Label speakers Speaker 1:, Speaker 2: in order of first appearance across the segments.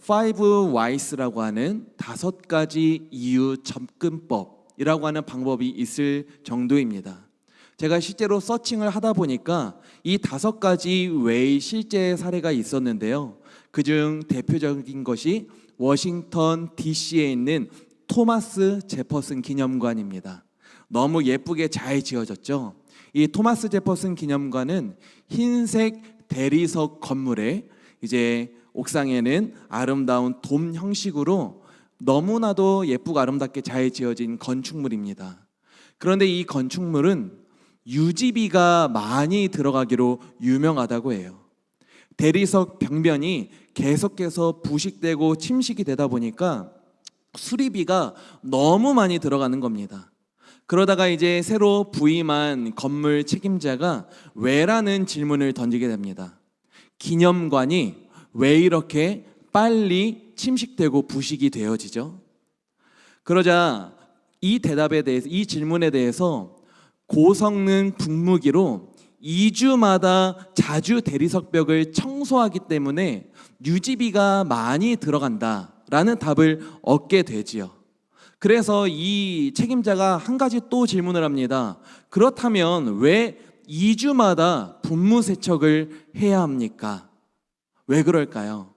Speaker 1: 5 Whys라고 하는 5가지 이유 접근법이라고 하는 방법이 있을 정도입니다. 제가 실제로 서칭을 하다 보니까 이 5가지 외의 실제 사례가 있었는데요. 그중 대표적인 것이 워싱턴 DC에 있는 토마스 제퍼슨 기념관입니다. 너무 예쁘게 잘 지어졌죠. 이 토마스 제퍼슨 기념관은 흰색 대리석 건물에 이제 옥상에는 아름다운 돔 형식으로 너무나도 예쁘고 아름답게 잘 지어진 건축물입니다. 그런데 이 건축물은 유지비가 많이 들어가기로 유명하다고 해요. 대리석 벽면이 계속해서 부식되고 침식이 되다 보니까 수리비가 너무 많이 들어가는 겁니다. 그러다가 이제 새로 부임한 건물 책임자가 왜라는 질문을 던지게 됩니다. 기념관이 왜 이렇게 빨리 침식되고 부식이 되어지죠? 그러자 이 대답에 대해서, 이 질문에 대해서 고성능 분무기로 2주마다 자주 대리석벽을 청소하기 때문에 유지비가 많이 들어간다라는 답을 얻게 되지요. 그래서 이 책임자가 한 가지 또 질문을 합니다. 그렇다면 왜 2주마다 분무 세척을 해야 합니까? 왜 그럴까요?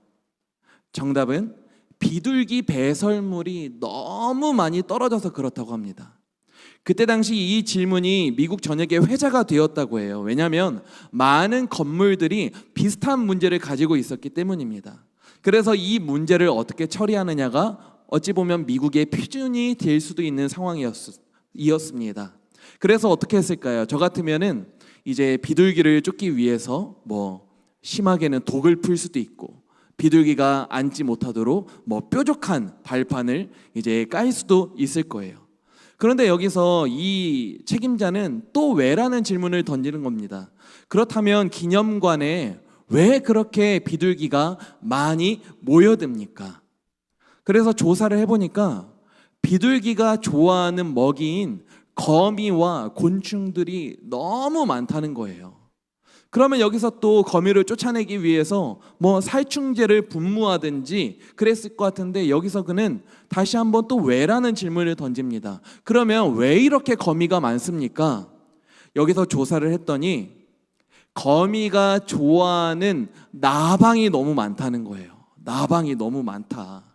Speaker 1: 정답은 비둘기 배설물이 너무 많이 떨어져서 그렇다고 합니다. 그때 당시 이 질문이 미국 전역에 회자가 되었다고 해요. 왜냐하면 많은 건물들이 비슷한 문제를 가지고 있었기 때문입니다. 그래서 이 문제를 어떻게 처리하느냐가 어찌 보면 미국의 표준이 될 수도 있는 상황이었습니다. 그래서 어떻게 했을까요? 저 같으면은 이제 비둘기를 쫓기 위해서 심하게는 독을 풀 수도 있고, 비둘기가 앉지 못하도록 뾰족한 발판을 이제 깔 수도 있을 거예요. 그런데 여기서 이 책임자는 또 왜라는 질문을 던지는 겁니다. 그렇다면 기념관에 왜 그렇게 비둘기가 많이 모여듭니까? 그래서 조사를 해보니까 비둘기가 좋아하는 먹이인 거미와 곤충들이 너무 많다는 거예요. 그러면 여기서 또 거미를 쫓아내기 위해서 살충제를 분무하든지 그랬을 것 같은데, 여기서 그는 다시 한번 또 왜라는 질문을 던집니다. 그러면 왜 이렇게 거미가 많습니까? 여기서 조사를 했더니 거미가 좋아하는 나방이 너무 많다는 거예요. 나방이 너무 많다.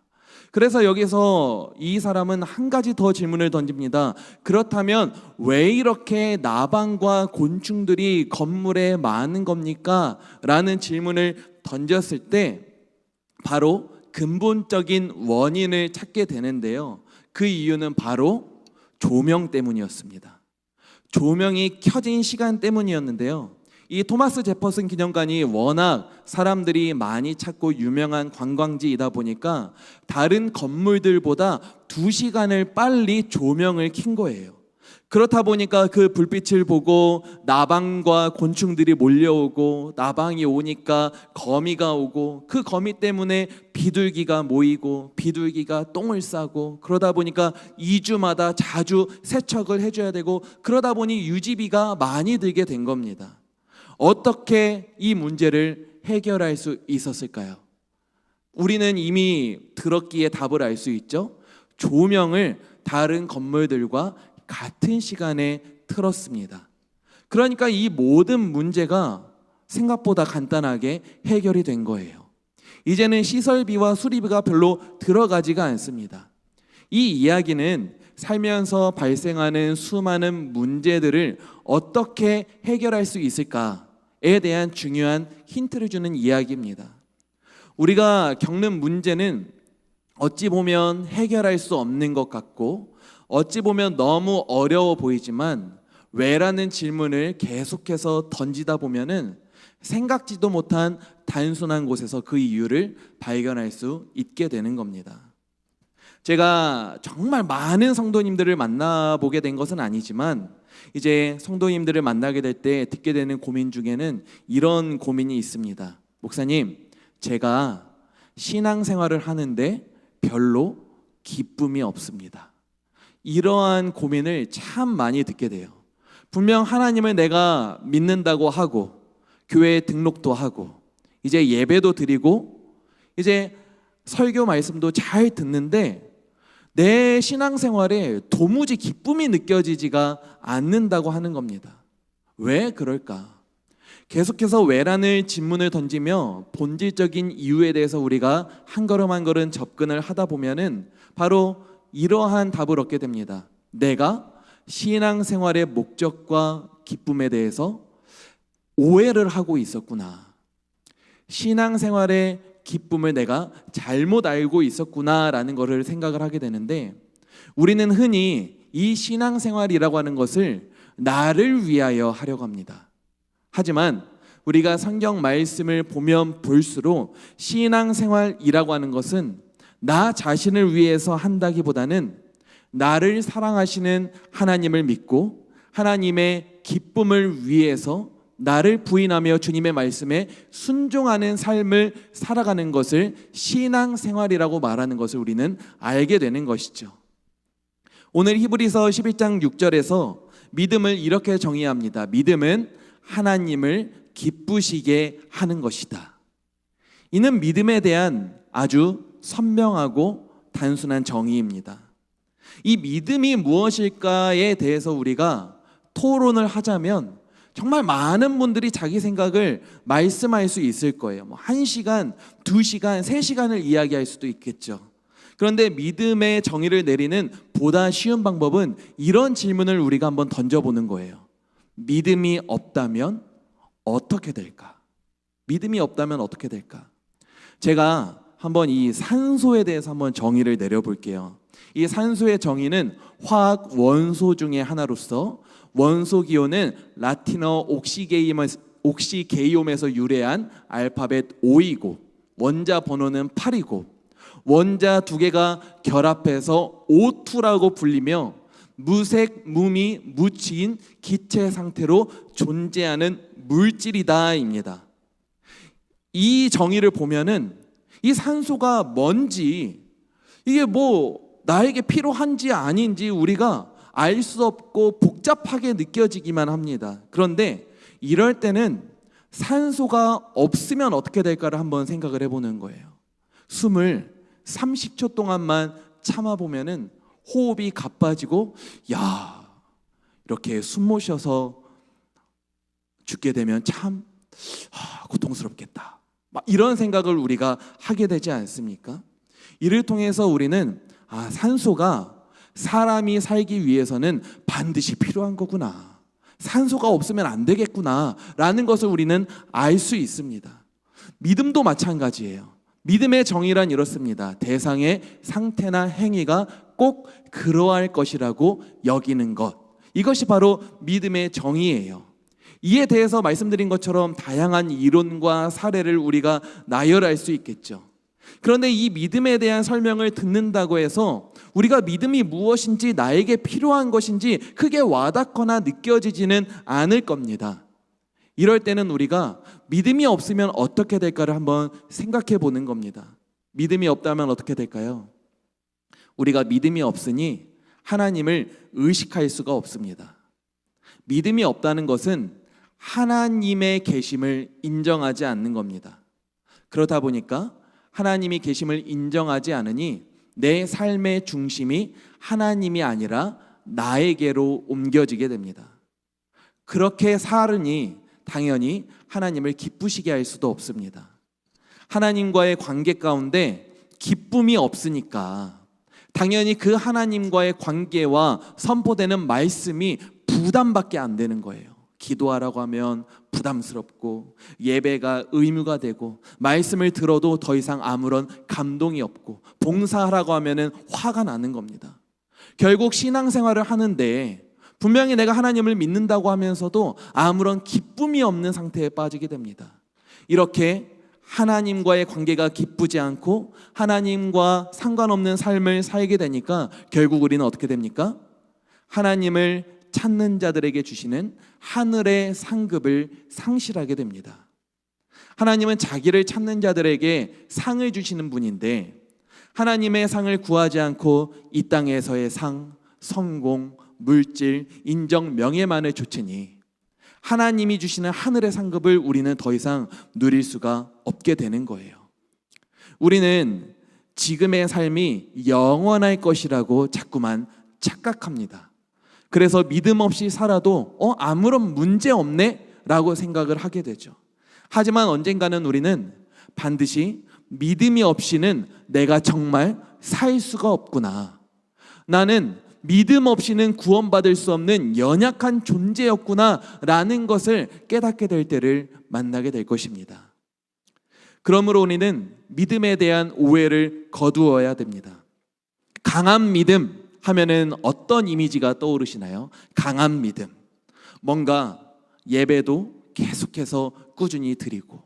Speaker 1: 그래서 여기서 이 사람은 한 가지 더 질문을 던집니다. 그렇다면 왜 이렇게 나방과 곤충들이 건물에 많은 겁니까? 라는 질문을 던졌을 때 바로 근본적인 원인을 찾게 되는데요. 그 이유는 바로 조명 때문이었습니다. 조명이 켜진 시간 때문이었는데요. 이 토마스 제퍼슨 기념관이 워낙 사람들이 많이 찾고 유명한 관광지이다 보니까 다른 건물들보다 2시간을 빨리 조명을 킨 거예요. 그렇다 보니까 그 불빛을 보고 나방과 곤충들이 몰려오고, 나방이 오니까 거미가 오고, 그 거미 때문에 비둘기가 모이고, 비둘기가 똥을 싸고, 그러다 보니까 2주마다 자주 세척을 해줘야 되고, 그러다 보니 유지비가 많이 들게 된 겁니다. 어떻게 이 문제를 해결할 수 있었을까요? 우리는 이미 들었기에 답을 알 수 있죠. 조명을 다른 건물들과 같은 시간에 틀었습니다. 그러니까 이 모든 문제가 생각보다 간단하게 해결이 된 거예요. 이제는 시설비와 수리비가 별로 들어가지가 않습니다. 이 이야기는 살면서 발생하는 수많은 문제들을 어떻게 해결할 수 있을까에 대한 중요한 힌트를 주는 이야기입니다. 우리가 겪는 문제는 어찌 보면 해결할 수 없는 것 같고, 어찌 보면 너무 어려워 보이지만 왜라는 질문을 계속해서 던지다 보면은 생각지도 못한 단순한 곳에서 그 이유를 발견할 수 있게 되는 겁니다. 제가 정말 많은 성도님들을 만나보게 된 것은 아니지만, 이제 성도님들을 만나게 될 때 듣게 되는 고민 중에는 이런 고민이 있습니다. 목사님, 제가 신앙생활을 하는데 별로 기쁨이 없습니다. 이러한 고민을 참 많이 듣게 돼요. 분명 하나님을 내가 믿는다고 하고, 교회에 등록도 하고, 이제 예배도 드리고, 이제 설교 말씀도 잘 듣는데 내 신앙생활에 도무지 기쁨이 느껴지지가 않는다고 하는 겁니다. 왜 그럴까? 계속해서 왜라는 질문을 던지며 본질적인 이유에 대해서 우리가 한 걸음 한 걸음 접근을 하다 보면은 바로 이러한 답을 얻게 됩니다. 내가 신앙생활의 목적과 기쁨에 대해서 오해를 하고 있었구나. 신앙생활의 기쁨을 내가 잘못 알고 있었구나라는 것을 생각을 하게 되는데, 우리는 흔히 이 신앙생활이라고 하는 것을 나를 위하여 하려고 합니다. 하지만 우리가 성경 말씀을 보면 볼수록 신앙생활이라고 하는 것은 나 자신을 위해서 한다기보다는 나를 사랑하시는 하나님을 믿고 하나님의 기쁨을 위해서 나를 부인하며 주님의 말씀에 순종하는 삶을 살아가는 것을 신앙생활이라고 말하는 것을 우리는 알게 되는 것이죠. 오늘 히브리서 11장 6절에서 믿음을 이렇게 정의합니다. 믿음은 하나님을 기쁘시게 하는 것이다. 이는 믿음에 대한 아주 선명하고 단순한 정의입니다. 이 믿음이 무엇일까에 대해서 우리가 토론을 하자면 정말 많은 분들이 자기 생각을 말씀할 수 있을 거예요. 1시간, 2시간, 3시간을 이야기할 수도 있겠죠. 그런데 믿음의 정의를 내리는 보다 쉬운 방법은 이런 질문을 우리가 한번 던져보는 거예요. 믿음이 없다면 어떻게 될까? 믿음이 없다면 어떻게 될까? 제가 한번 이 산소에 대해서 한번 정의를 내려볼게요. 이 산소의 정의는 화학 원소 중에 하나로서 원소 기호는 라틴어 옥시게이옴에서 유래한 알파벳 O이고 원자 번호는 8이고 원자 두 개가 결합해서 O2라고 불리며 무색, 무미, 무취인 기체 상태로 존재하는 물질이다입니다. 이 정의를 보면은 이 산소가 뭔지, 이게 나에게 필요한지 아닌지 우리가 알 수 없고 복잡하게 느껴지기만 합니다. 그런데 이럴 때는 산소가 없으면 어떻게 될까를 한번 생각을 해보는 거예요. 숨을 30초 동안만 참아보면은 호흡이 가빠지고, 이렇게 숨 못 쉬어서 죽게 되면 참 고통스럽겠다. 이런 생각을 우리가 하게 되지 않습니까? 이를 통해서 우리는 산소가 사람이 살기 위해서는 반드시 필요한 거구나. 산소가 없으면 안 되겠구나 라는 것을 우리는 알 수 있습니다. 믿음도 마찬가지예요. 믿음의 정의란 이렇습니다. 대상의 상태나 행위가 꼭 그러할 것이라고 여기는 것. 이것이 바로 믿음의 정의예요. 이에 대해서 말씀드린 것처럼 다양한 이론과 사례를 우리가 나열할 수 있겠죠. 그런데 이 믿음에 대한 설명을 듣는다고 해서 우리가 믿음이 무엇인지 나에게 필요한 것인지 크게 와닿거나 느껴지지는 않을 겁니다. 이럴 때는 우리가 믿음이 없으면 어떻게 될까를 한번 생각해 보는 겁니다. 믿음이 없다면 어떻게 될까요? 우리가 믿음이 없으니 하나님을 의식할 수가 없습니다. 믿음이 없다는 것은 하나님의 계심을 인정하지 않는 겁니다. 그러다 보니까 하나님이 계심을 인정하지 않으니 내 삶의 중심이 하나님이 아니라 나에게로 옮겨지게 됩니다. 그렇게 살으니 당연히 하나님을 기쁘시게 할 수도 없습니다. 하나님과의 관계 가운데 기쁨이 없으니까 당연히 그 하나님과의 관계와 선포되는 말씀이 부담밖에 안 되는 거예요. 기도하라고 하면 부담스럽고 예배가 의무가 되고 말씀을 들어도 더 이상 아무런 감동이 없고 봉사하라고 하면은 화가 나는 겁니다. 결국 신앙생활을 하는데 분명히 내가 하나님을 믿는다고 하면서도 아무런 기쁨이 없는 상태에 빠지게 됩니다. 이렇게 하나님과의 관계가 기쁘지 않고 하나님과 상관없는 삶을 살게 되니까 결국 우리는 어떻게 됩니까? 하나님을 찾는 자들에게 주시는 하늘의 상급을 상실하게 됩니다. 하나님은 자기를 찾는 자들에게 상을 주시는 분인데 하나님의 상을 구하지 않고 이 땅에서의 상, 성공, 물질, 인정, 명예만을 좇으니 하나님이 주시는 하늘의 상급을 우리는 더 이상 누릴 수가 없게 되는 거예요. 우리는 지금의 삶이 영원할 것이라고 자꾸만 착각합니다. 그래서 믿음 없이 살아도 아무런 문제 없네 라고 생각을 하게 되죠. 하지만 언젠가는 우리는 반드시 믿음이 없이는 내가 정말 살 수가 없구나, 나는 믿음 없이는 구원받을 수 없는 연약한 존재였구나 라는 것을 깨닫게 될 때를 만나게 될 것입니다. 그러므로 우리는 믿음에 대한 오해를 거두어야 됩니다. 강한 믿음 하면은 어떤 이미지가 떠오르시나요? 강한 믿음, 뭔가 예배도 계속해서 꾸준히 드리고,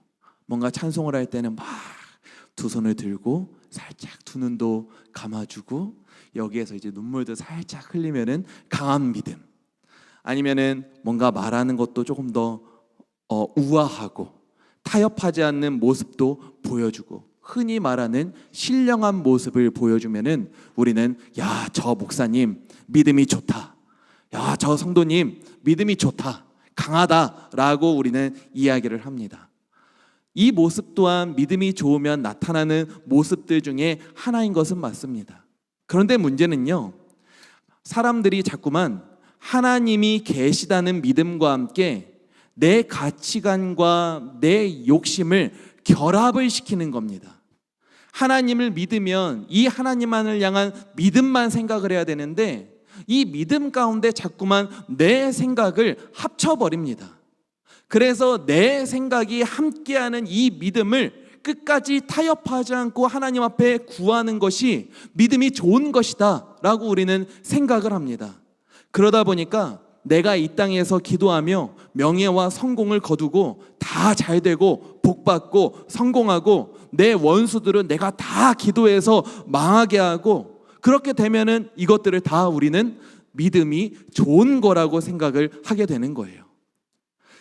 Speaker 1: 뭔가 찬송을 할 때는 막 두 손을 들고 살짝 두 눈도 감아주고, 여기에서 이제 눈물도 살짝 흘리면은 강한 믿음. 아니면은 뭔가 말하는 것도 조금 더 우아하고 타협하지 않는 모습도 보여주고, 흔히 말하는 신령한 모습을 보여주면은 우리는 야, 저 목사님 믿음이 좋다, 야, 저 성도님 믿음이 좋다, 강하다라고 우리는 이야기를 합니다. 이 모습 또한 믿음이 좋으면 나타나는 모습들 중에 하나인 것은 맞습니다. 그런데 문제는요, 사람들이 자꾸만 하나님이 계시다는 믿음과 함께 내 가치관과 내 욕심을 결합을 시키는 겁니다. 하나님을 믿으면 이 하나님만을 향한 믿음만 생각을 해야 되는데, 이 믿음 가운데 자꾸만 내 생각을 합쳐버립니다. 그래서 내 생각이 함께하는 이 믿음을 끝까지 타협하지 않고 하나님 앞에 구하는 것이 믿음이 좋은 것이다 라고 우리는 생각을 합니다. 그러다 보니까 내가 이 땅에서 기도하며 명예와 성공을 거두고 다 잘되고 복받고 성공하고, 내 원수들은 내가 다 기도해서 망하게 하고, 그렇게 되면은 이것들을 다 우리는 믿음이 좋은 거라고 생각을 하게 되는 거예요.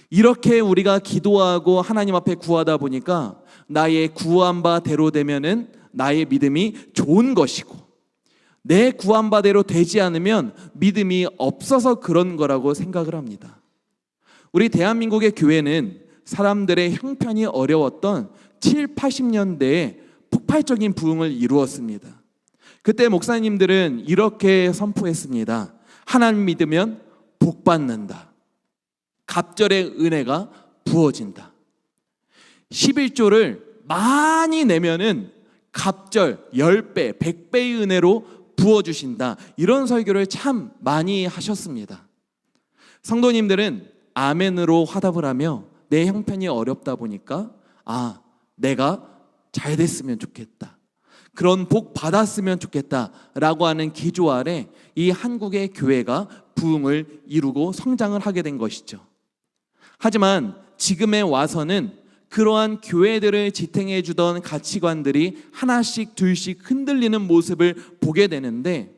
Speaker 1: 이렇게 우리가 기도하고 하나님 앞에 구하다 보니까 나의 구한 바대로 되면은 나의 믿음이 좋은 것이고, 내 구한 바대로 되지 않으면 믿음이 없어서 그런 거라고 생각을 합니다. 우리 대한민국의 교회는 사람들의 형편이 어려웠던 7, 80년대에 폭발적인 부흥을 이루었습니다. 그때 목사님들은 이렇게 선포했습니다. 하나님 믿으면 복 받는다. 갑절의 은혜가 부어진다. 11조를 많이 내면은 갑절 10배, 100배의 은혜로 부어주신다. 이런 설교를 참 많이 하셨습니다. 성도님들은 아멘으로 화답을 하며 내 형편이 어렵다 보니까 내가 잘 됐으면 좋겠다, 그런 복 받았으면 좋겠다 라고 하는 기조 아래 이 한국의 교회가 부흥을 이루고 성장을 하게 된 것이죠. 하지만 지금에 와서는 그러한 교회들을 지탱해 주던 가치관들이 하나씩 둘씩 흔들리는 모습을 보게 되는데,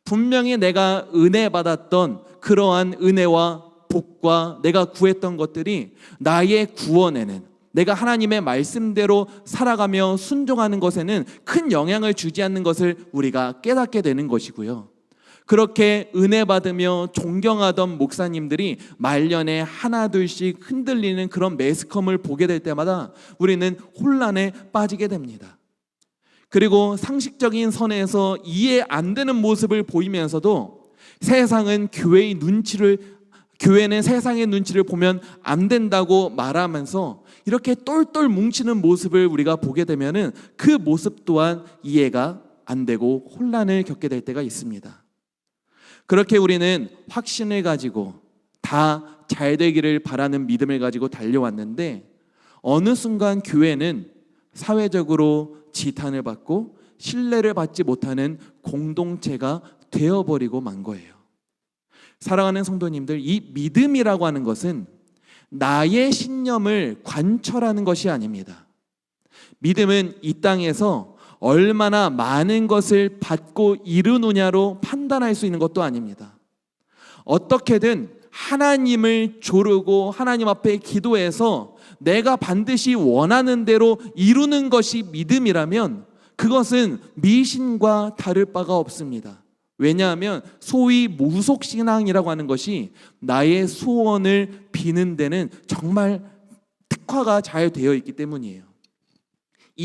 Speaker 1: 분명히 내가 은혜 받았던 그러한 은혜와 복과 내가 구했던 것들이 나의 구원에는, 내가 하나님의 말씀대로 살아가며 순종하는 것에는 큰 영향을 주지 않는 것을 우리가 깨닫게 되는 것이고요. 그렇게 은혜 받으며 존경하던 목사님들이 말년에 하나둘씩 흔들리는 그런 매스컴을 보게 될 때마다 우리는 혼란에 빠지게 됩니다. 그리고 상식적인 선에서 이해 안 되는 모습을 보이면서도 교회는 세상의 눈치를 보면 안 된다고 말하면서 이렇게 똘똘 뭉치는 모습을 우리가 보게 되면은 그 모습 또한 이해가 안 되고 혼란을 겪게 될 때가 있습니다. 그렇게 우리는 확신을 가지고 다 잘 되기를 바라는 믿음을 가지고 달려왔는데, 어느 순간 교회는 사회적으로 지탄을 받고 신뢰를 받지 못하는 공동체가 되어버리고 만 거예요. 사랑하는 성도님들, 이 믿음이라고 하는 것은 나의 신념을 관철하는 것이 아닙니다. 믿음은 이 땅에서 얼마나 많은 것을 받고 이루느냐로 판단할 수 있는 것도 아닙니다. 어떻게든 하나님을 조르고 하나님 앞에 기도해서 내가 반드시 원하는 대로 이루는 것이 믿음이라면 그것은 미신과 다를 바가 없습니다. 왜냐하면 소위 무속신앙이라고 하는 것이 나의 소원을 비는 데는 정말 특화가 잘 되어 있기 때문이에요.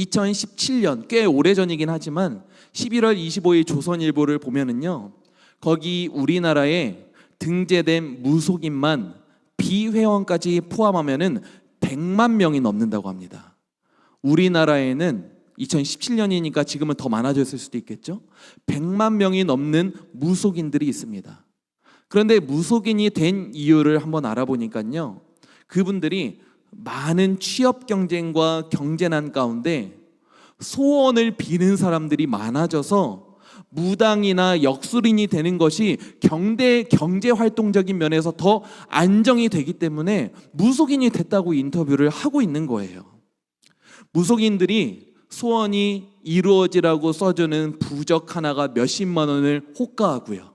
Speaker 1: 2017년 꽤 오래전이긴 하지만 11월 25일 조선일보를 보면은요, 거기 우리나라에 등재된 무속인만 비회원까지 포함하면은 100만 명이 넘는다고 합니다. 우리나라에는 2017년이니까 지금은 더 많아졌을 수도 있겠죠. 100만 명이 넘는 무속인들이 있습니다. 그런데 무속인이 된 이유를 한번 알아보니까요, 그분들이 많은 취업 경쟁과 경제난 가운데 소원을 비는 사람들이 많아져서 무당이나 역술인이 되는 것이 경제 활동적인 면에서 더 안정이 되기 때문에 무속인이 됐다고 인터뷰를 하고 있는 거예요. 무속인들이 소원이 이루어지라고 써주는 부적 하나가 몇십만 원을 호가하고요,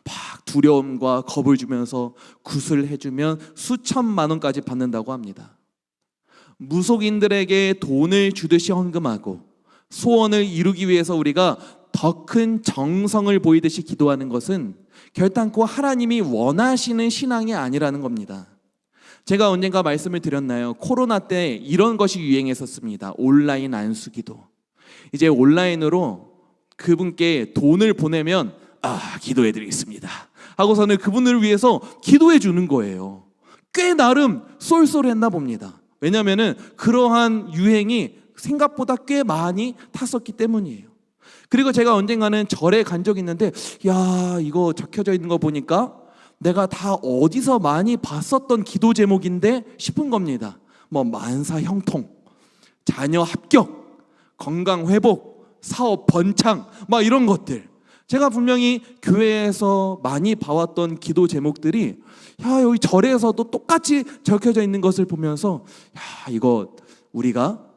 Speaker 1: 막 두려움과 겁을 주면서 굿을 해주면 수천만 원까지 받는다고 합니다. 무속인들에게 돈을 주듯이 헌금하고 소원을 이루기 위해서 우리가 더 큰 정성을 보이듯이 기도하는 것은 결단코 하나님이 원하시는 신앙이 아니라는 겁니다. 제가 언젠가 말씀을 드렸나요? 코로나 때 이런 것이 유행했었습니다. 온라인 안수기도. 이제 온라인으로 그분께 돈을 보내면 기도해 드리겠습니다 하고서는 그분을 위해서 기도해 주는 거예요. 꽤 나름 쏠쏠했나 봅니다. 왜냐하면 그러한 유행이 생각보다 꽤 많이 탔었기 때문이에요. 그리고 제가 언젠가는 절에 간 적이 있는데, 야, 이거 적혀져 있는 거 보니까 내가 다 어디서 많이 봤었던 기도 제목인데 싶은 겁니다. 뭐 만사 형통, 자녀 합격, 건강 회복, 사업 번창, 막 이런 것들. 제가 분명히 교회에서 많이 봐왔던 기도 제목들이 여기 절에서도 똑같이 적혀져 있는 것을 보면서 이거 우리가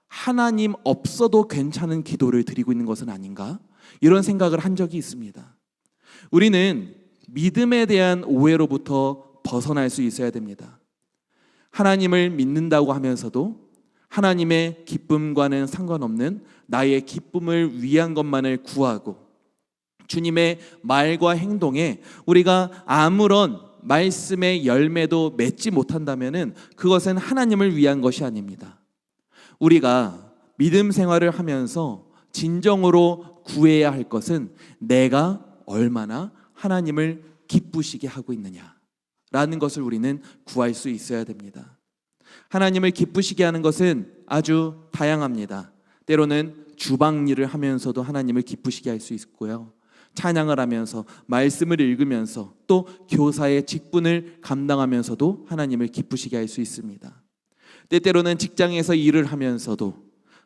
Speaker 1: 하나님 없어도 괜찮은 기도를 드리고 있는 것은 아닌가? 이런 생각을 한 적이 있습니다. 우리는 믿음에 대한 오해로부터 벗어날 수 있어야 됩니다. 하나님을 믿는다고 하면서도 하나님의 기쁨과는 상관없는 나의 기쁨을 위한 것만을 구하고 주님의 말과 행동에 우리가 아무런 말씀의 열매도 맺지 못한다면 그것은 하나님을 위한 것이 아닙니다. 우리가 믿음 생활을 하면서 진정으로 구해야 할 것은 내가 얼마나 하나님을 기쁘시게 하고 있느냐라는 것을 우리는 구할 수 있어야 됩니다. 하나님을 기쁘시게 하는 것은 아주 다양합니다. 때로는 주방 일을 하면서도 하나님을 기쁘시게 할 수 있고요, 찬양을 하면서 말씀을 읽으면서 또 교사의 직분을 감당하면서도 하나님을 기쁘시게 할 수 있습니다. 때때로는 직장에서 일을 하면서도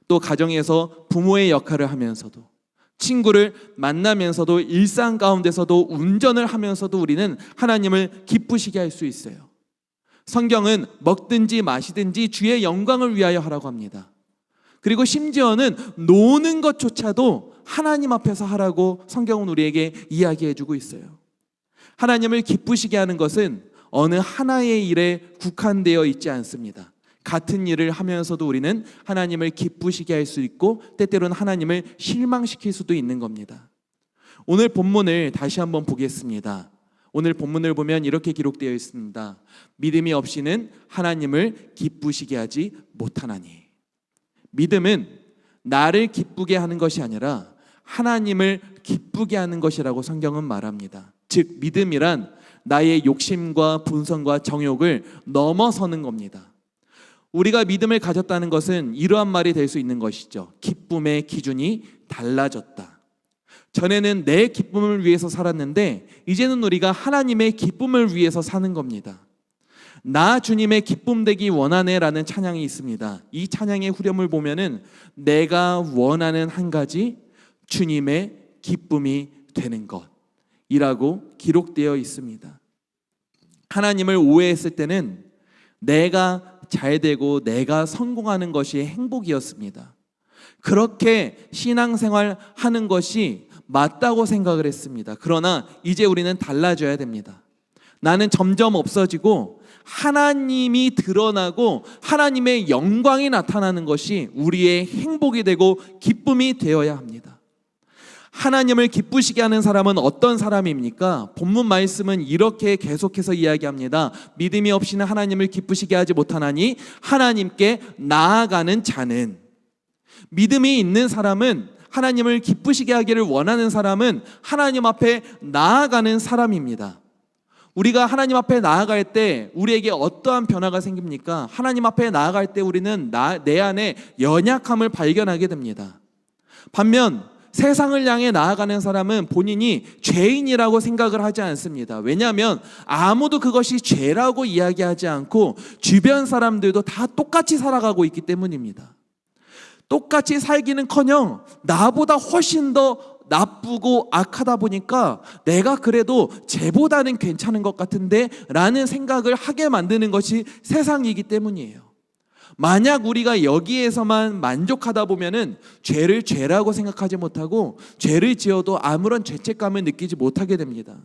Speaker 1: 또 가정에서 부모의 역할을 하면서도 친구를 만나면서도 일상 가운데서도 운전을 하면서도 우리는 하나님을 기쁘시게 할 수 있어요. 성경은 먹든지 마시든지 주의 영광을 위하여 하라고 합니다. 그리고 심지어는 노는 것조차도 하나님 앞에서 하라고 성경은 우리에게 이야기해 주고 있어요. 하나님을 기쁘시게 하는 것은 어느 하나의 일에 국한되어 있지 않습니다. 같은 일을 하면서도 우리는 하나님을 기쁘시게 할 수 있고 때때로는 하나님을 실망시킬 수도 있는 겁니다. 오늘 본문을 다시 한번 보겠습니다. 오늘 본문을 보면 이렇게 기록되어 있습니다. 믿음이 없이는 하나님을 기쁘시게 하지 못하나니. 믿음은 나를 기쁘게 하는 것이 아니라 하나님을 기쁘게 하는 것이라고 성경은 말합니다. 즉 믿음이란 나의 욕심과 본성과 정욕을 넘어서는 겁니다. 우리가 믿음을 가졌다는 것은 이러한 말이 될 수 있는 것이죠. 기쁨의 기준이 달라졌다. 전에는 내 기쁨을 위해서 살았는데 이제는 우리가 하나님의 기쁨을 위해서 사는 겁니다. 나 주님의 기쁨 되기 원하네 라는 찬양이 있습니다. 이 찬양의 후렴을 보면은 내가 원하는 한 가지 주님의 기쁨이 되는 것이라고 기록되어 있습니다. 하나님을 오해했을 때는 내가 잘 되고 내가 성공하는 것이 행복이었습니다. 그렇게 신앙생활 하는 것이 맞다고 생각을 했습니다. 그러나 이제 우리는 달라져야 됩니다. 나는 점점 없어지고 하나님이 드러나고 하나님의 영광이 나타나는 것이 우리의 행복이 되고 기쁨이 되어야 합니다. 하나님을 기쁘시게 하는 사람은 어떤 사람입니까? 본문 말씀은 이렇게 계속해서 이야기합니다. 믿음이 없이는 하나님을 기쁘시게 하지 못하나니 하나님께 나아가는 자는. 믿음이 있는 사람은, 하나님을 기쁘시게 하기를 원하는 사람은 하나님 앞에 나아가는 사람입니다. 우리가 하나님 앞에 나아갈 때 우리에게 어떠한 변화가 생깁니까? 하나님 앞에 나아갈 때 우리는 내 안에 연약함을 발견하게 됩니다. 반면 세상을 향해 나아가는 사람은 본인이 죄인이라고 생각을 하지 않습니다. 왜냐하면 아무도 그것이 죄라고 이야기하지 않고 주변 사람들도 다 똑같이 살아가고 있기 때문입니다. 똑같이 살기는커녕 나보다 훨씬 더 나쁘고 악하다 보니까 내가 그래도 쟤보다는 괜찮은 것 같은데 라는 생각을 하게 만드는 것이 세상이기 때문이에요. 만약 우리가 여기에서만 만족하다 보면은 죄를 죄라고 생각하지 못하고 죄를 지어도 아무런 죄책감을 느끼지 못하게 됩니다.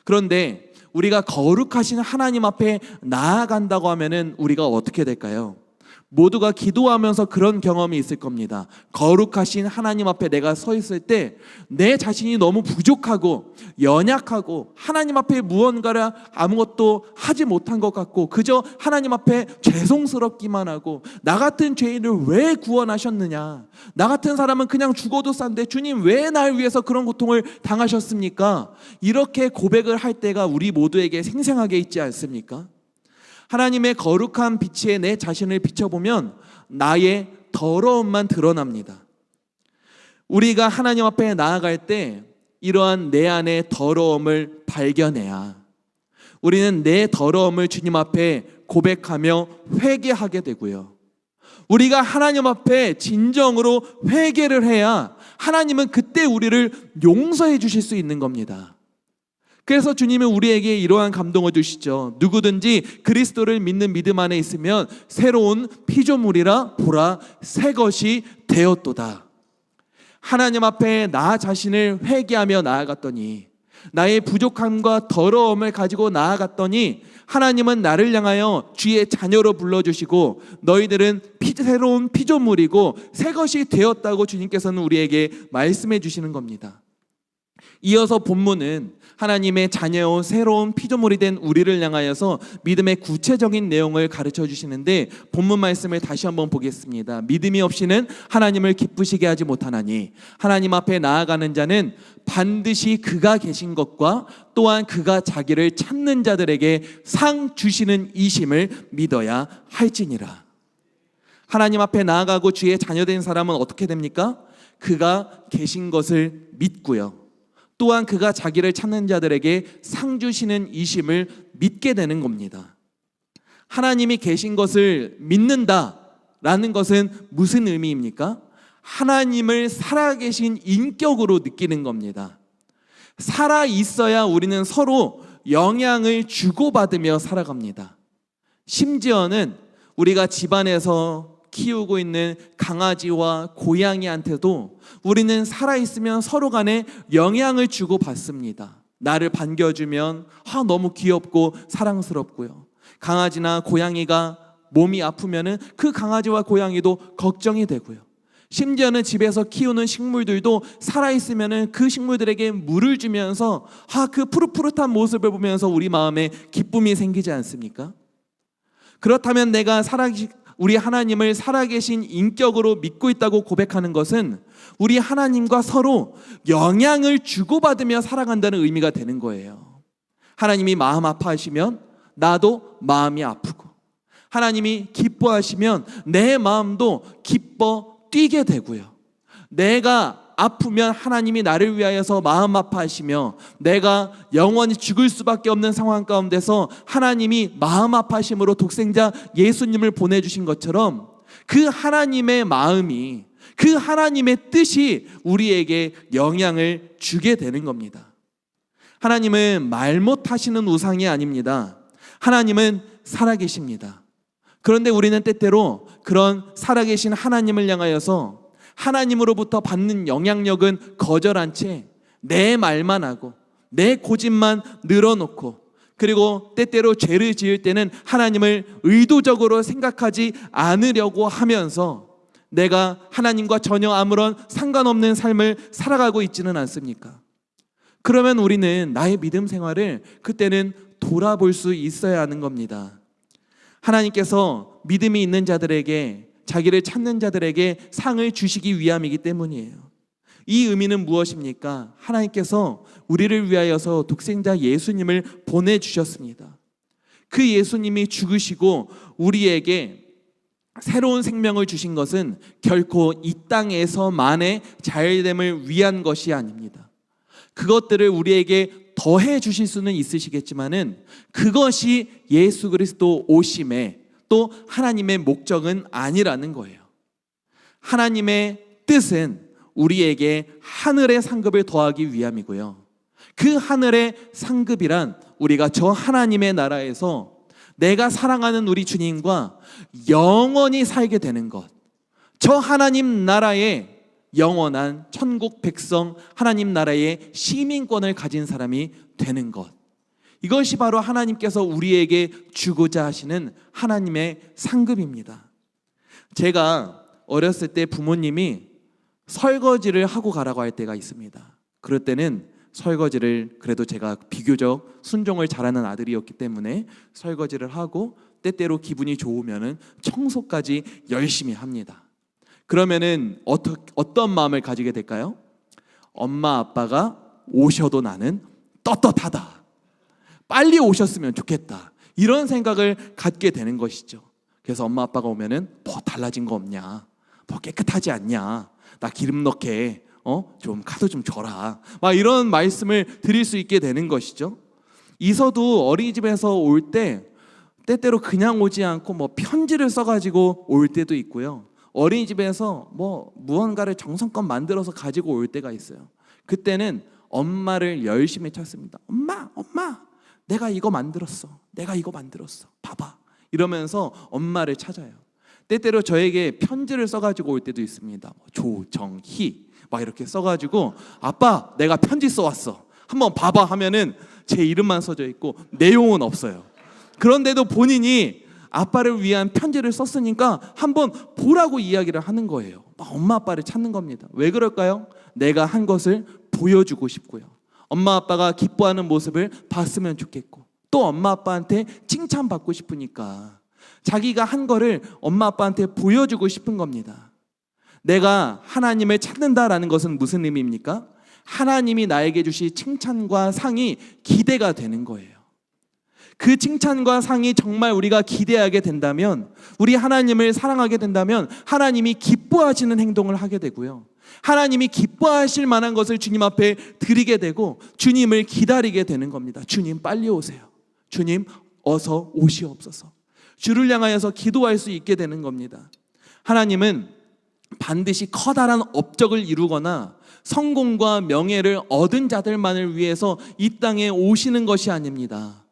Speaker 1: 그런데 우리가 거룩하신 하나님 앞에 나아간다고 하면은 우리가 어떻게 될까요? 모두가 기도하면서 그런 경험이 있을 겁니다. 거룩하신 하나님 앞에 내가 서 있을 때 내 자신이 너무 부족하고 연약하고 하나님 앞에 무언가를 아무것도 하지 못한 것 같고 그저 하나님 앞에 죄송스럽기만 하고 나 같은 죄인을 왜 구원하셨느냐, 나 같은 사람은 그냥 죽어도 싼데 주님 왜 날 위해서 그런 고통을 당하셨습니까? 이렇게 고백을 할 때가 우리 모두에게 생생하게 있지 않습니까? 하나님의 거룩한 빛에 내 자신을 비춰보면 나의 더러움만 드러납니다. 우리가 하나님 앞에 나아갈 때 이러한 내 안의 더러움을 발견해야 우리는 내 더러움을 주님 앞에 고백하며 회개하게 되고요. 우리가 하나님 앞에 진정으로 회개를 해야 하나님은 그때 우리를 용서해 주실 수 있는 겁니다. 그래서 주님은 우리에게 이러한 감동을 주시죠. 누구든지 그리스도를 믿는 믿음 안에 있으면 새로운 피조물이라 보라 새 것이 되었도다. 하나님 앞에 나 자신을 회개하며 나아갔더니, 나의 부족함과 더러움을 가지고 나아갔더니 하나님은 나를 향하여 주의 자녀로 불러주시고 너희들은 새로운 피조물이고 새 것이 되었다고 주님께서는 우리에게 말씀해 주시는 겁니다. 이어서 본문은 하나님의 자녀요 새로운 피조물이 된 우리를 향하여서 믿음의 구체적인 내용을 가르쳐 주시는데, 본문 말씀을 다시 한번 보겠습니다. 믿음이 없이는 하나님을 기쁘시게 하지 못하나니 하나님 앞에 나아가는 자는 반드시 그가 계신 것과 또한 그가 자기를 찾는 자들에게 상 주시는 이심을 믿어야 할지니라. 하나님 앞에 나아가고 주의 자녀된 사람은 어떻게 됩니까? 그가 계신 것을 믿고요, 또한 그가 자기를 찾는 자들에게 상 주시는 이심을 믿게 되는 겁니다. 하나님이 계신 것을 믿는다라는 것은 무슨 의미입니까? 하나님을 살아계신 인격으로 느끼는 겁니다. 살아 있어야 우리는 서로 영향을 주고받으며 살아갑니다. 심지어는 우리가 집안에서 키우고 있는 강아지와 고양이한테도 우리는 살아있으면 서로 간에 영향을 주고 받습니다. 나를 반겨주면 너무 귀엽고 사랑스럽고요. 강아지나 고양이가 몸이 아프면 그 강아지와 고양이도 걱정이 되고요. 심지어는 집에서 키우는 식물들도 살아있으면 그 식물들에게 물을 주면서 그 푸릇푸릇한 모습을 보면서 우리 마음에 기쁨이 생기지 않습니까? 그렇다면 내가 우리 하나님을 살아계신 인격으로 믿고 있다고 고백하는 것은 우리 하나님과 서로 영향을 주고받으며 살아간다는 의미가 되는 거예요. 하나님이 마음 아파하시면 나도 마음이 아프고, 하나님이 기뻐하시면 내 마음도 기뻐 뛰게 되고요. 내가 아프면 하나님이 나를 위하여서 마음 아파하시며, 내가 영원히 죽을 수밖에 없는 상황 가운데서 하나님이 마음 아파하심으로 독생자 예수님을 보내주신 것처럼 그 하나님의 마음이, 그 하나님의 뜻이 우리에게 영향을 주게 되는 겁니다. 하나님은 말 못하시는 우상이 아닙니다. 하나님은 살아계십니다. 그런데 우리는 때때로 그런 살아계신 하나님을 향하여서 하나님으로부터 받는 영향력은 거절한 채 내 말만 하고 내 고집만 늘어놓고, 그리고 때때로 죄를 지을 때는 하나님을 의도적으로 생각하지 않으려고 하면서 내가 하나님과 전혀 아무런 상관없는 삶을 살아가고 있지는 않습니까? 그러면 우리는 나의 믿음 생활을 그때는 돌아볼 수 있어야 하는 겁니다. 하나님께서 믿음이 있는 자들에게 자기를 찾는 자들에게 상을 주시기 위함이기 때문이에요. 이 의미는 무엇입니까? 하나님께서 우리를 위하여서 독생자 예수님을 보내주셨습니다. 그 예수님이 죽으시고 우리에게 새로운 생명을 주신 것은 결코 이 땅에서만의 자유됨을 위한 것이 아닙니다. 그것들을 우리에게 더해 주실 수는 있으시겠지만은 그것이 예수 그리스도 오심의 또 하나님의 목적은 아니라는 거예요. 하나님의 뜻은 우리에게 하늘의 상급을 더하기 위함이고요. 그 하늘의 상급이란 우리가 저 하나님의 나라에서 내가 사랑하는 우리 주님과 영원히 살게 되는 것, 저 하나님 나라의 영원한 천국 백성, 하나님 나라의 시민권을 가진 사람이 되는 것, 이것이 바로 하나님께서 우리에게 주고자 하시는 하나님의 상급입니다. 제가 어렸을 때 부모님이 설거지를 하고 가라고 할 때가 있습니다. 그럴 때는 설거지를, 그래도 제가 비교적 순종을 잘하는 아들이었기 때문에 설거지를 하고 때때로 기분이 좋으면은 청소까지 열심히 합니다. 그러면은 어떤 마음을 가지게 될까요? 엄마 아빠가 오셔도 나는 떳떳하다, 빨리 오셨으면 좋겠다, 이런 생각을 갖게 되는 것이죠. 그래서 엄마 아빠가 오면은 뭐 달라진 거 없냐, 뭐 깨끗하지 않냐, 나 기름 넣게 좀 카드 좀 줘라, 막 이런 말씀을 드릴 수 있게 되는 것이죠. 이서도 어린이집에서 올 때 때때로 그냥 오지 않고 뭐 편지를 써가지고 올 때도 있고요. 어린이집에서 뭐 무언가를 정성껏 만들어서 가지고 올 때가 있어요. 그때는 엄마를 열심히 찾습니다. 엄마, 내가 이거 만들었어, 봐봐, 이러면서 엄마를 찾아요. 때때로 저에게 편지를 써가지고 올 때도 있습니다. 조정희 막 이렇게 써가지고, 아빠 내가 편지 써왔어, 한번 봐봐 하면은 제 이름만 써져 있고 내용은 없어요. 그런데도 본인이 아빠를 위한 편지를 썼으니까 한번 보라고 이야기를 하는 거예요. 막 엄마 아빠를 찾는 겁니다. 왜 그럴까요? 내가 한 것을 보여주고 싶고요, 엄마 아빠가 기뻐하는 모습을 봤으면 좋겠고, 또 엄마 아빠한테 칭찬받고 싶으니까 자기가 한 거를 엄마 아빠한테 보여주고 싶은 겁니다. 내가 하나님을 찾는다라는 것은 무슨 의미입니까? 하나님이 나에게 주실 칭찬과 상이 기대가 되는 거예요. 그 칭찬과 상이 정말 우리가 기대하게 된다면, 우리 하나님을 사랑하게 된다면 하나님이 기뻐하시는 행동을 하게 되고요, 하나님이 기뻐하실 만한 것을 주님 앞에 드리게 되고 주님을 기다리게 되는 겁니다. 주님 빨리 오세요, 주님 어서 오시옵소서, 주를 향하여서 기도할 수 있게 되는 겁니다. 하나님은 반드시 커다란 업적을 이루거나 성공과 명예를 얻은 자들만을 위해서 이 땅에 오시는 것이 아닙니다.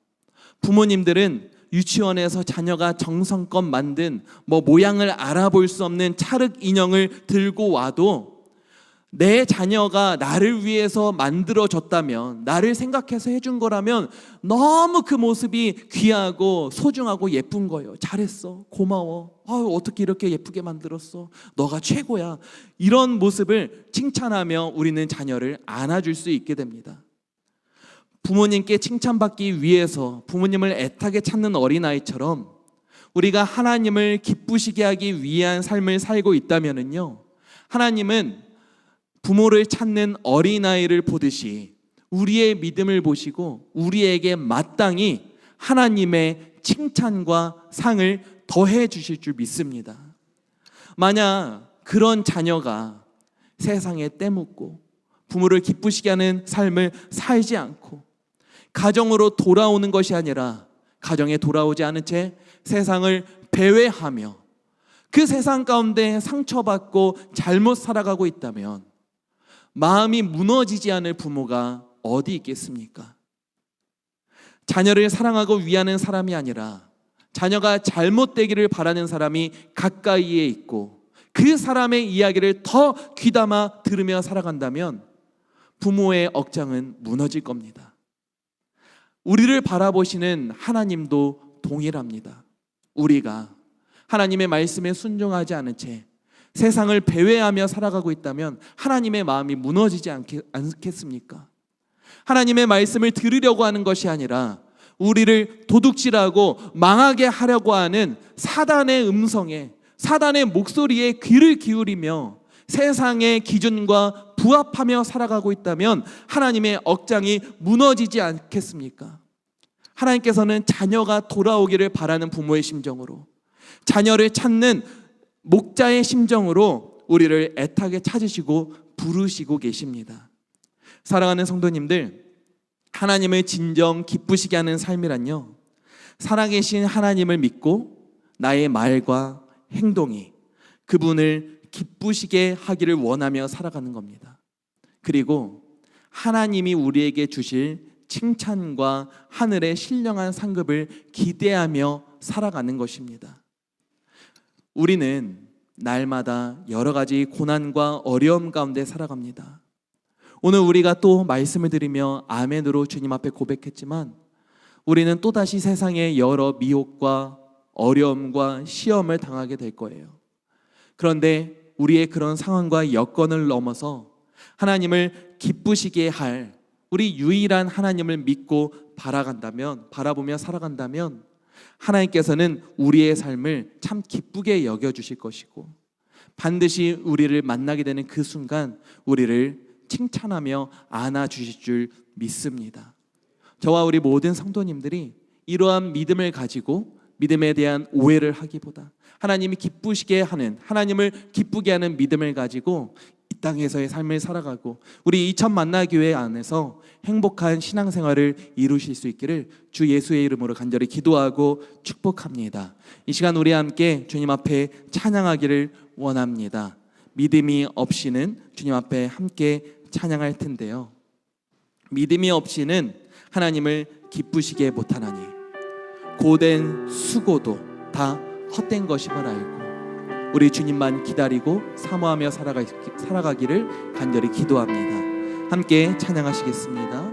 Speaker 1: 부모님들은 유치원에서 자녀가 정성껏 만든 모양을 알아볼 수 없는 찰흙 인형을 들고 와도 내 자녀가 나를 위해서 만들어졌다면, 나를 생각해서 해준 거라면 너무 그 모습이 귀하고 소중하고 예쁜 거예요. 잘했어, 고마워, 어떻게 이렇게 예쁘게 만들었어, 너가 최고야, 이런 모습을 칭찬하며 우리는 자녀를 안아줄 수 있게 됩니다. 부모님께 칭찬받기 위해서 부모님을 애타게 찾는 어린아이처럼 우리가 하나님을 기쁘시게 하기 위한 삶을 살고 있다면요, 하나님은 부모를 찾는 어린아이를 보듯이 우리의 믿음을 보시고 우리에게 마땅히 하나님의 칭찬과 상을 더해 주실 줄 믿습니다. 만약 그런 자녀가 세상에 떼묻고 부모를 기쁘시게 하는 삶을 살지 않고 가정으로 돌아오는 것이 아니라 가정에 돌아오지 않은 채 세상을 배회하며 그 세상 가운데 상처받고 잘못 살아가고 있다면 마음이 무너지지 않을 부모가 어디 있겠습니까? 자녀를 사랑하고 위하는 사람이 아니라 자녀가 잘못되기를 바라는 사람이 가까이에 있고 그 사람의 이야기를 더 귀담아 들으며 살아간다면 부모의 억장은 무너질 겁니다. 우리를 바라보시는 하나님도 동일합니다. 우리가 하나님의 말씀에 순종하지 않은 채 세상을 배회하며 살아가고 있다면 하나님의 마음이 무너지지 않겠습니까? 하나님의 말씀을 들으려고 하는 것이 아니라 우리를 도둑질하고 망하게 하려고 하는 사단의 음성에 사단의 목소리에 귀를 기울이며 세상의 기준과 부합하며 살아가고 있다면 하나님의 억장이 무너지지 않겠습니까? 하나님께서는 자녀가 돌아오기를 바라는 부모의 심정으로, 자녀를 찾는 목자의 심정으로 우리를 애타게 찾으시고 부르시고 계십니다. 사랑하는 성도님들, 하나님을 진정 기쁘시게 하는 삶이란요, 살아계신 하나님을 믿고 나의 말과 행동이 그분을 기쁘시게 하기를 원하며 살아가는 겁니다. 그리고 하나님이 우리에게 주실 칭찬과 하늘의 신령한 상급을 기대하며 살아가는 것입니다. 우리는 날마다 여러 가지 고난과 어려움 가운데 살아갑니다. 오늘 우리가 또 말씀을 드리며 아멘으로 주님 앞에 고백했지만 우리는 또다시 세상의 여러 미혹과 어려움과 시험을 당하게 될 거예요. 그런데 우리의 그런 상황과 여건을 넘어서 하나님을 기쁘시게 할 우리 유일한 하나님을 믿고 바라보며 살아간다면 하나님께서는 우리의 삶을 참 기쁘게 여겨주실 것이고 반드시 우리를 만나게 되는 그 순간 우리를 칭찬하며 안아주실 줄 믿습니다. 저와 우리 모든 성도님들이 이러한 믿음을 가지고 믿음에 대한 오해를 하기보다 하나님이 기쁘시게 하는, 하나님을 기쁘게 하는 믿음을 가지고 이 땅에서의 삶을 살아가고 우리 이천 만나교회 안에서 행복한 신앙생활을 이루실 수 있기를 주 예수의 이름으로 간절히 기도하고 축복합니다. 이 시간 우리 함께 주님 앞에 찬양하기를 원합니다. 믿음이 없이는 주님 앞에 함께 찬양할 텐데요, 믿음이 없이는 하나님을 기쁘시게 못하나니 고된 수고도 다 헛된 것임을 알고 우리 주님만 기다리고 사모하며 살아가기를 간절히 기도합니다. 함께 찬양하시겠습니다.